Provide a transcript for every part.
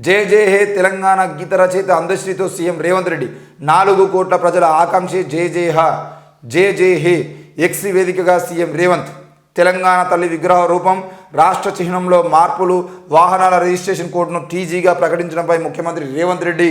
జై జై హే తెలంగాణ గీత రచయిత అందశ్రీతో సీఎం రేవంత్ రెడ్డి 4 కోట్ల ప్రజల ఆకాంక్ష జై జై హే ఎక్స్ వేదికగా సీఎం రేవంత్ తెలంగాణ తల్లి విగ్రహ రూపం రాష్ట్ర చిహ్నంలో మార్పులు వాహనాల రిజిస్ట్రేషన్ కోడ్ను టీజీగా ప్రకటించడంపై ముఖ్యమంత్రి రేవంత్ రెడ్డి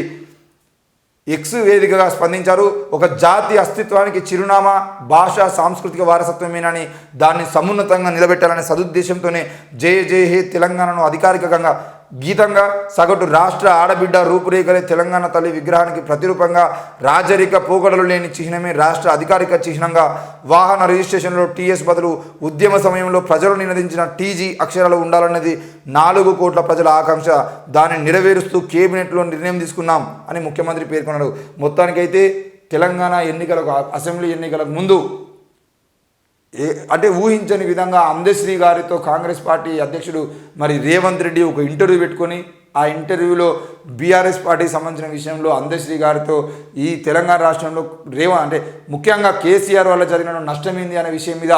ఎక్స్ వేదికగా స్పందించారు. ఒక జాతి అస్తిత్వానికి చిరునామా భాష సాంస్కృతిక వారసత్వమేనని దాన్ని సమున్నతంగా నిలబెట్టాలనే సదుద్దేశంతోనే జై జై హే తెలంగాణను అధికారికంగా గీతంగా సగటు రాష్ట్ర ఆడబిడ్డ రూపురేఖలే తెలంగాణ తల్లి విగ్రహానికి ప్రతిరూపంగా రాజరిక పోకడలు లేని చిహ్నమే రాష్ట్ర అధికారిక చిహ్నంగా వాహన రిజిస్ట్రేషన్లో టీఎస్ బదులు ఉద్యమ సమయంలో ప్రజలు నినదించిన టీజీ అక్షరాలు ఉండాలన్నది 4 కోట్ల ప్రజల ఆకాంక్ష. దాన్ని నెరవేరుస్తూ కేబినెట్లో నిర్ణయం తీసుకున్నాం అని ముఖ్యమంత్రి పేర్కొన్నారు. మొత్తానికైతే తెలంగాణ ఎన్నికలకు అసెంబ్లీ ఎన్నికలకు ముందు అంటే ఊహించని విధంగా అందశ్రీ గారితో కాంగ్రెస్ పార్టీ అధ్యక్షుడు మరి రేవంత్ రెడ్డి ఒక ఇంటర్వ్యూ పెట్టుకొని ఆ ఇంటర్వ్యూలో బీఆర్ఎస్ పార్టీకి సంబంధించిన విషయంలో అందశ్రీ గారితో ఈ తెలంగాణ రాష్ట్రంలో అంటే ముఖ్యంగా కేసీఆర్ వల్ల జరిగిన నష్టమైంది అనే విషయం మీద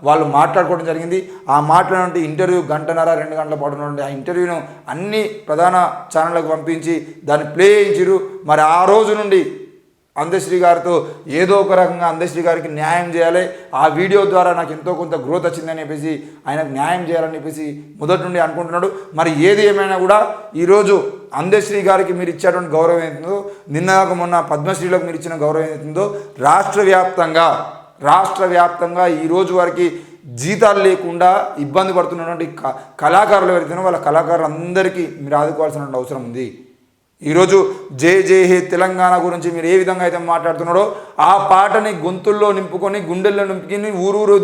వాళ్ళు మాట్లాడుకోవడం జరిగింది. ఆ మాట్లాడినటువంటి ఇంటర్వ్యూ 1.5-2 గంటల పాటు ఉన్నటువంటి ఆ ఇంటర్వ్యూను అన్ని ప్రధాన ఛానళ్ళకు పంపించి దాన్ని ప్లే చేయించారు. మరి ఆ రోజు నుండి అందశ్రీ గారితో ఏదో ఒక రకంగా అందశ్రీ గారికి న్యాయం చేయాలి, ఆ వీడియో ద్వారా నాకు ఎంతో కొంత గ్రోత్ వచ్చిందని చెప్పేసి ఆయనకు న్యాయం చేయాలని చెప్పేసి మొదటి నుండి అనుకుంటున్నాడు. మరి ఏది ఏమైనా కూడా ఈరోజు అందశ్రీ గారికి మీరు ఇచ్చేటువంటి గౌరవం ఏంటుందో, నిన్న మొన్న పద్మశ్రీలకు మీరు ఇచ్చిన గౌరవం ఏంటుందో రాష్ట్ర వ్యాప్తంగా ఈరోజు వరకు జీతాలు లేకుండా ఇబ్బంది పడుతున్నటువంటి కళాకారులు ఎవరైతే వాళ్ళ కళాకారులందరికీ మీరు ఆదుకోవాల్సిన అవసరం ఉంది. ఈరోజు జై జై హే తెలంగాణ గురించి మీరు ఏ విధంగా అయితే మాట్లాడుతున్నారో ఆ పాటని గొంతుల్లో నింపుకొని గుండెల్లో నింపుకొని ఊరూరు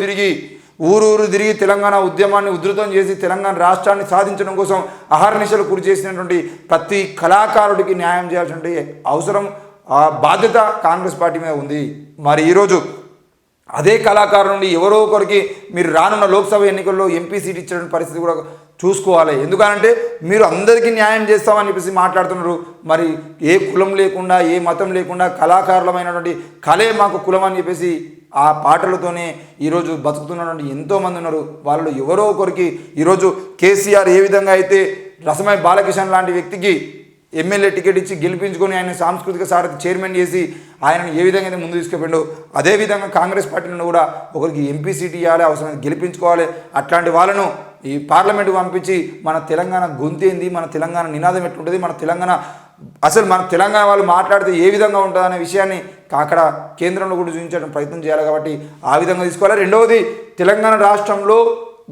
తిరిగి తెలంగాణ ఉద్యమాన్ని ఉధృతం చేసి తెలంగాణ రాష్ట్రాన్ని సాధించడం కోసం అహర్నిశలు కృషి చేసినటువంటి ప్రతి కళాకారుడికి న్యాయం చేయాల్సిన అవసరం బాధ్యత కాంగ్రెస్ పార్టీ మీద ఉంది. మరి ఈరోజు అదే కళాకారు నుండి ఎవరో ఒకరికి మీరు రానున్న లోక్సభ ఎన్నికల్లో ఎంపీ సీట్ ఇచ్చిన పరిస్థితి కూడా చూసుకోవాలి. ఎందుకంటే మీరు అందరికీ న్యాయం చేస్తామని చెప్పేసి మాట్లాడుతున్నారు. మరి ఏ కులం లేకుండా ఏ మతం లేకుండా కళాకారులమైనటువంటి కళే మాకు కులం అని చెప్పేసి ఆ పాటలతోనే ఈరోజు బతుకుతున్నటువంటి ఎంతోమంది ఉన్నారు. వాళ్ళు ఎవరో ఒకరికి ఈరోజు కేసీఆర్ ఏ విధంగా అయితే రసమై బాలకిషన్ లాంటి వ్యక్తికి ఎమ్మెల్యే టికెట్ ఇచ్చి గెలిపించుకొని ఆయన సాంస్కృతిక సారథి చైర్మన్ చేసి ఆయనను ఏ విధంగా అయితే ముందు తీసుకుపోయిండో అదేవిధంగా కాంగ్రెస్ పార్టీ నుండి కూడా ఒకరికి ఎంపీ సీట్ ఇవ్వాలి, అవసరమైతే గెలిపించుకోవాలి. అట్లాంటి వాళ్ళను ఈ పార్లమెంటుకు పంపించి మన తెలంగాణ గొంతేంది, మన తెలంగాణ నినాదం ఎట్లుంటుంది, మన తెలంగాణ వాళ్ళు మాట్లాడితే ఏ విధంగా ఉంటుంది అనే విషయాన్ని అక్కడ కేంద్రంలో కూడా చూపించడం ప్రయత్నం చేయాలి. కాబట్టి ఆ విధంగా తీసుకోవాలి. రెండవది, తెలంగాణ రాష్ట్రంలో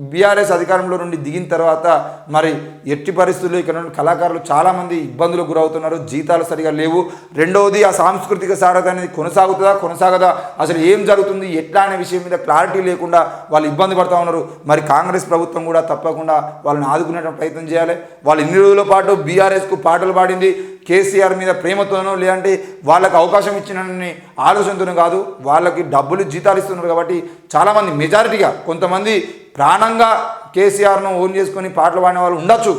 బీఆర్ఎస్ అధికారంలో నుండి దిగిన తర్వాత మరి ఎట్టి పరిస్థితుల్లో ఇక్కడ నుండి కళాకారులు చాలామంది ఇబ్బందులకు గురవుతున్నారు, జీతాలు సరిగా లేవు. రెండవది, ఆ సాంస్కృతిక సారథి అనేది కొనసాగదా, అసలు ఏం జరుగుతుంది ఎట్లా అనే విషయం మీద క్లారిటీ లేకుండా వాళ్ళు ఇబ్బంది పడుతూ ఉన్నారు. మరి కాంగ్రెస్ ప్రభుత్వం కూడా తప్పకుండా వాళ్ళని ఆదుకునే ప్రయత్నం చేయాలి. వాళ్ళు ఇన్ని రోజుల పాటు బీఆర్ఎస్కు పాటలు పాడింది కేసీఆర్ మీద ప్రేమతోనో లేదంటే వాళ్ళకి అవకాశం ఇచ్చినని ఆలోచనతోనూ కాదు, వాళ్ళకి డబ్బులు జీతాలు ఇస్తున్నారు. కాబట్టి చాలామంది మెజారిటీగా కొంతమంది ప్రాణంగా కేసీఆర్ను ఓన్ చేసుకొని పాటలు పాడిన వాళ్ళు ఉండొచ్చు.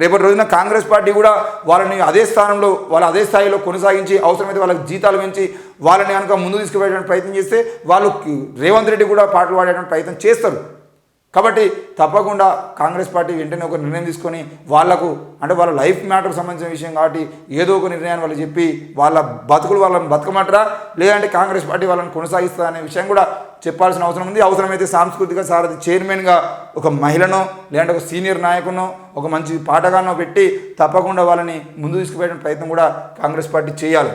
రేపటి రోజున కాంగ్రెస్ పార్టీ కూడా వాళ్ళని అదే స్థాయిలో కొనసాగించి అవసరమైతే వాళ్ళకి జీతాలు పెంచి వాళ్ళని కనుక ముందు తీసుకుపోయేటువంటి ప్రయత్నం చేస్తే వాళ్ళు రేవంత్ రెడ్డి కూడా పాటలు పాడేటువంటి ప్రయత్నం చేస్తారు. కాబట్టి తప్పకుండా కాంగ్రెస్ పార్టీ వెంటనే ఒక నిర్ణయం తీసుకొని వాళ్లకు అంటే వాళ్ళ లైఫ్ మ్యాటర్కి సంబంధించిన విషయం కాబట్టి ఏదో ఒక నిర్ణయాన్ని వాళ్ళు చెప్పి వాళ్ళ వాళ్ళని బతకమంటారా లేదంటే కాంగ్రెస్ పార్టీ వాళ్ళని కొనసాగిస్తా అనే విషయం కూడా చెప్పాల్సిన అవసరం ఉంది. అవసరమైతే సాంస్కృతిక సారథి చైర్మన్గా ఒక మహిళనో లేదంటే ఒక సీనియర్ నాయకునో ఒక మంచి పాటగానో పెట్టి తప్పకుండా వాళ్ళని ముందు తీసుకుపోయే ప్రయత్నం కూడా కాంగ్రెస్ పార్టీ చేయాలి.